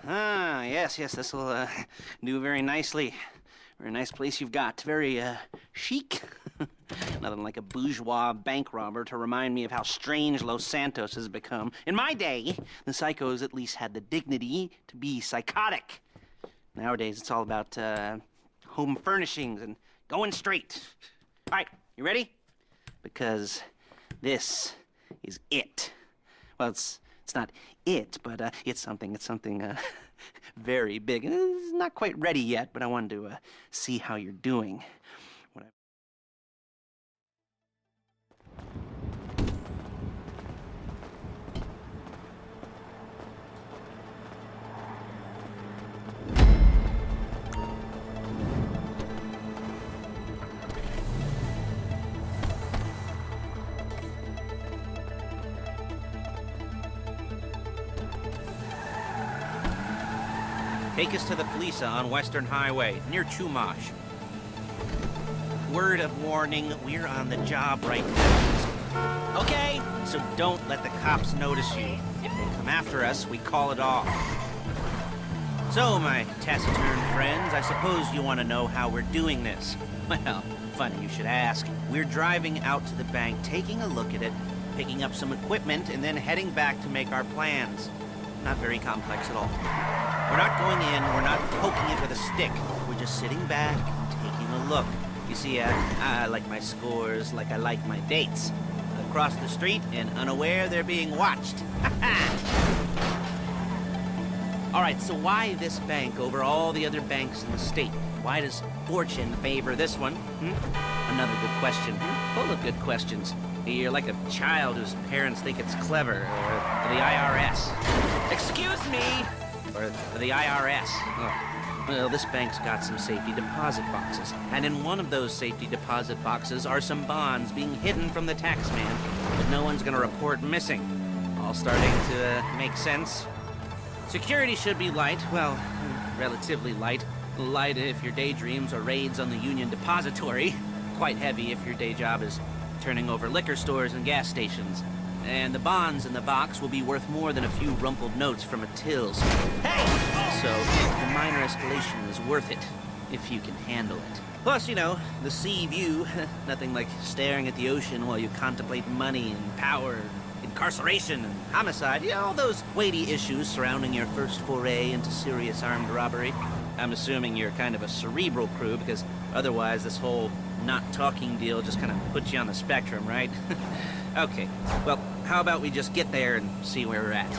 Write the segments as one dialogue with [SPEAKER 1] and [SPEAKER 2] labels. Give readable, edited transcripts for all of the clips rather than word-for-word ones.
[SPEAKER 1] Yes, this'll do very nicely. Very nice place you've got. Very chic. Nothing like a bourgeois bank robber to remind me of how strange Los Santos has become. In my day, the psychos at least had the dignity to be psychotic. Nowadays, it's all about home furnishings and going straight. All right, you ready? Because this is it. Well, it's not it, but it's something very big. It's not quite ready yet, but I wanted to see how you're doing.
[SPEAKER 2] Take us to the Felisa on Western Highway, near Chumash. Word of warning, we're on the job right now. Okay, so don't let the cops notice you. If they come after us, we call it off. So, my taciturn friends, I suppose you want to know how we're doing this. Well, funny you should ask. We're driving out to the bank, taking a look at it, picking up some equipment, and then heading back to make our plans. Not very complex at all. We're not going in, we're not poking it with a stick. We're just sitting back, taking a look. You see, I like my scores like I like my dates. Across the street and unaware they're being watched. All right, so why this bank over all the other banks in the state? Why does fortune favor this one? Another good question. Full of good questions. You're like a child whose parents think it's clever, or the IRS. Excuse me! Or the IRS. Oh. Well, this bank's got some safety deposit boxes, and in one of those safety deposit boxes are some bonds being hidden from the tax man that no one's gonna report missing. All starting to make sense. Security should be light, well, relatively light. Light if your daydreams are raids on the Union Depository. Quite heavy if your day job is turning over liquor stores and gas stations. And the bonds in the box will be worth more than a few rumpled notes from a Tills. Hey! Also, the minor escalation is worth it, if you can handle it. Plus, you know, the sea view, nothing like staring at the ocean while you contemplate money and power, incarceration and homicide. You know, all those weighty issues surrounding your first foray into serious armed robbery. I'm assuming you're kind of a cerebral crew, because otherwise this whole not talking deal just kind of puts you on the spectrum, right? Okay, well, how about we just get there and see where we're at?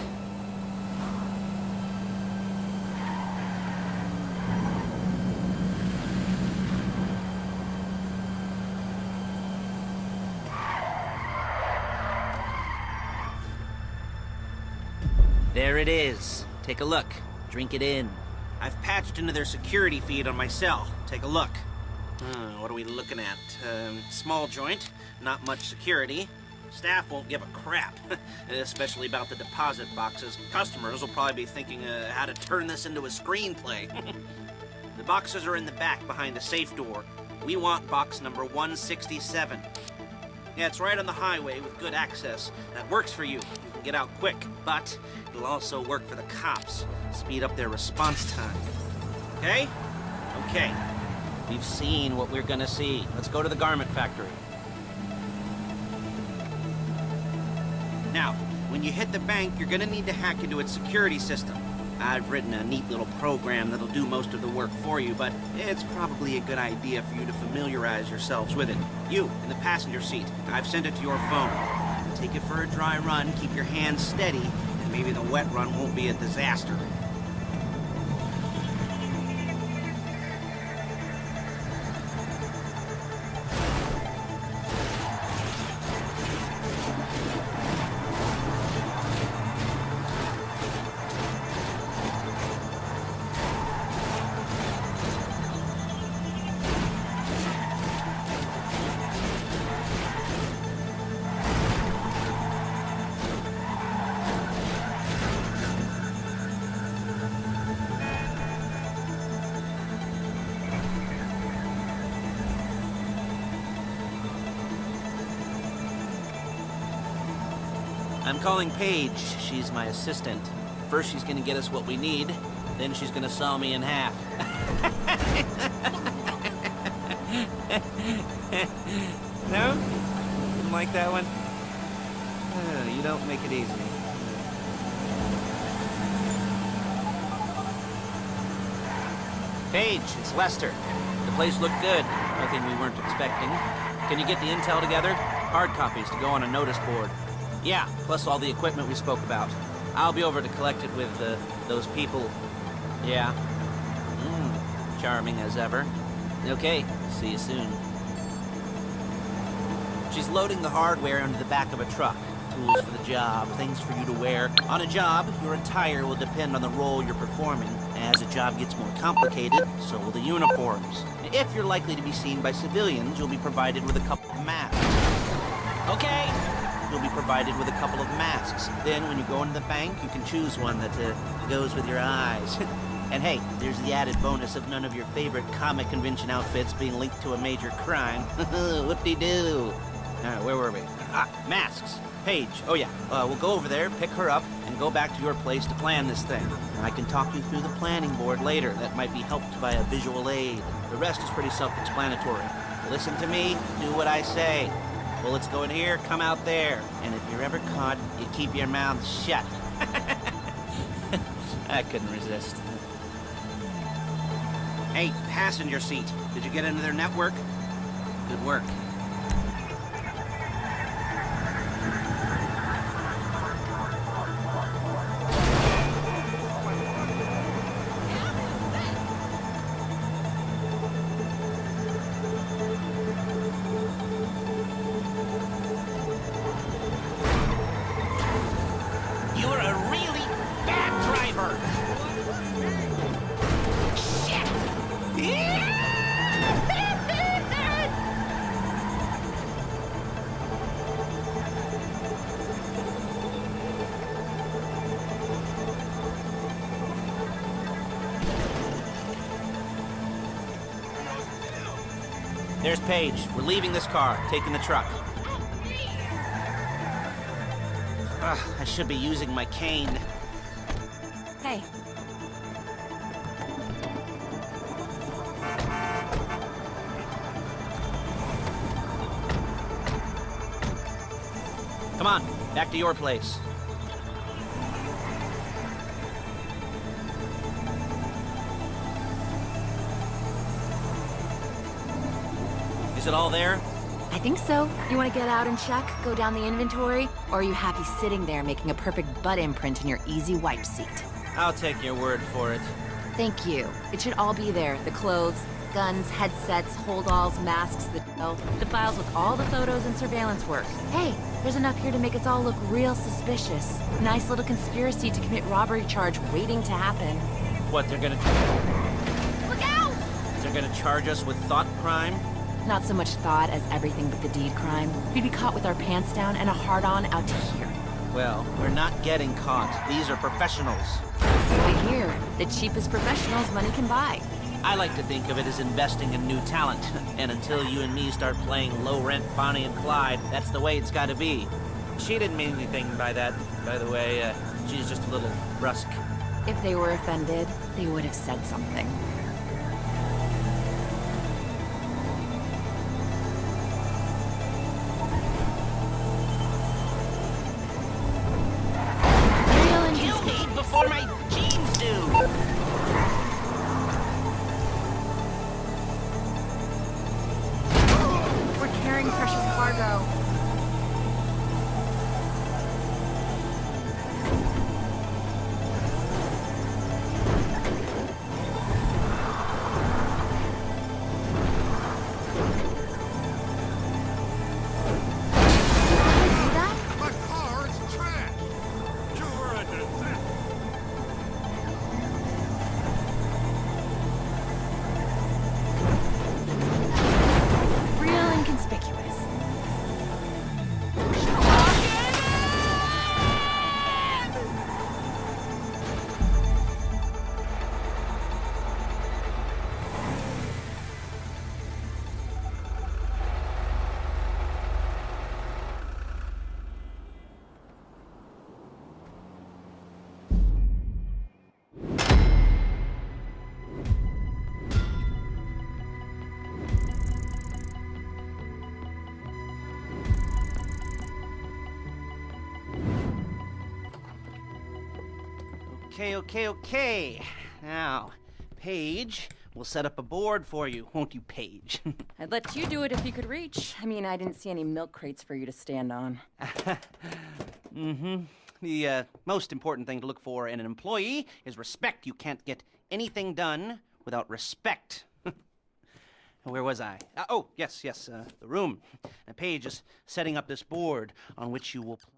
[SPEAKER 2] There it is. Take a look. Drink it in. I've patched into their security feed on my cell. Take a look. What are we looking at? Small joint, not much security. Staff won't give a crap, especially about the deposit boxes. Customers will probably be thinking how to turn this into a screenplay. The boxes are in the back behind the safe door. We want box number 167. Yeah, it's right on the highway with good access. That works for you. You can get out quick, but it'll also work for the cops. Speed up their response time. Okay? Okay. We've seen what we're gonna see. Let's go to the garment factory. Now, when you hit the bank, you're gonna need to hack into its security system. I've written a neat little program that'll do most of the work for you, but it's probably a good idea for you to familiarize yourselves with it. You, in the passenger seat, I've sent it to your phone. Take it for a dry run, keep your hands steady, and maybe the wet run won't be a disaster. I'm calling Paige. She's my assistant. First she's gonna get us what we need, then she's gonna saw me in half. No? Didn't like that one? You don't make it easy. Paige, it's Lester. The place looked good. Nothing we weren't expecting. Can you get the intel together? Hard copies to go on a notice board. Yeah, plus all the equipment we spoke about. I'll be over to collect it with those people. Yeah. Charming as ever. Okay, see you soon. She's loading the hardware into the back of a truck. Tools for the job, things for you to wear. On a job, your attire will depend on the role you're performing. As the job gets more complicated, so will the uniforms. If you're likely to be seen by civilians, you'll be provided with a couple of masks. Okay? You'll be provided with a couple of masks. Then, when you go into the bank, you can choose one that goes with your eyes. And hey, there's the added bonus of none of your favorite comic convention outfits being linked to a major crime. Whoop-de-doo. Where were we? Masks. Paige. Oh yeah, we'll go over there, pick her up, and go back to your place to plan this thing. And I can talk you through the planning board later. That might be helped by a visual aid. The rest is pretty self-explanatory. Listen to me, do what I say. Bullets go in here, come out there. And if you're ever caught, you keep your mouth shut. I couldn't resist. Hey, passenger seat. Did you get into their network? Good work.
[SPEAKER 1] You're a really bad driver.
[SPEAKER 2] There's Paige. We're leaving this car, taking the truck. I should be using my cane.
[SPEAKER 3] Hey.
[SPEAKER 2] Come on, back to your place. Is it all there?
[SPEAKER 3] I think so. You want to get out and check, go down the inventory? Or are you happy sitting there making a perfect butt imprint in your easy wipe seat?
[SPEAKER 2] I'll take your word for it.
[SPEAKER 3] Thank you. It should all be there. The clothes, guns, headsets, holdalls, masks, the files with all the photos and surveillance work. Hey, there's enough here to make us all look real suspicious. Nice little conspiracy to commit robbery charge waiting to happen.
[SPEAKER 2] What, they're gonna...
[SPEAKER 3] Look out!
[SPEAKER 2] They're gonna charge us with thought crime?
[SPEAKER 3] Not so much thought as everything but the deed crime. We'd be caught with our pants down and a hard-on out to here.
[SPEAKER 2] Well, we're not getting caught. These are professionals.
[SPEAKER 3] So I hear. The cheapest professionals money can buy.
[SPEAKER 2] I like to think of it as investing in new talent. And until you and me start playing low-rent Bonnie and Clyde, that's the way it's gotta be. She didn't mean anything by that, by the way. She's just a little brusque.
[SPEAKER 3] If they were offended, they would have said something.
[SPEAKER 1] Kill me before my jeans do.
[SPEAKER 3] We're carrying precious cargo.
[SPEAKER 1] Okay. Now, Paige will set up a board for you, won't you, Paige?
[SPEAKER 4] I'd let you do it if you could reach. I mean, I didn't see any milk crates for you to stand on.
[SPEAKER 1] The most important thing to look for in an employee is respect. You can't get anything done without respect. Where was I? Yes, the room. Paige is setting up this board on which you will play.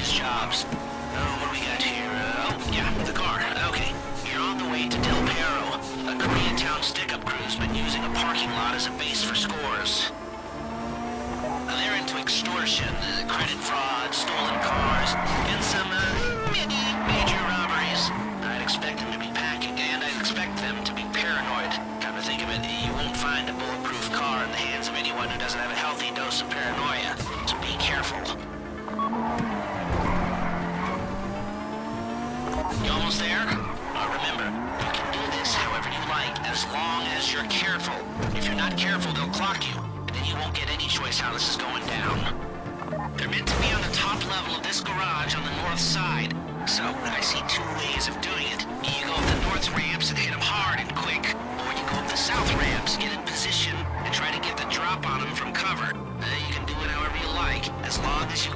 [SPEAKER 2] Jobs. What do we got here? The car. Okay. You're on the way to Del Perro. A Koreatown stick-up crew's been using a parking lot as a base for scores. They're into extortion, credit fraud, stolen cars, and some, major robberies. I'd expect them to be packing, and I'd expect them to be paranoid. Come to think of it, you won't find a bulletproof car in the hands of anyone who doesn't have a healthy dose of paranoia. So be careful. You almost there? Remember, you can do this however you like, as long as you're careful. If you're not careful, they'll clock you, and then you won't get any choice how this is going down. They're meant to be on the top level of this garage on the north side, so I see two ways of doing it. You go up the north ramps and hit them hard and quick, or you go up the south ramps, get in position, and try to get the drop on them from cover. You can do it however you like, as long as you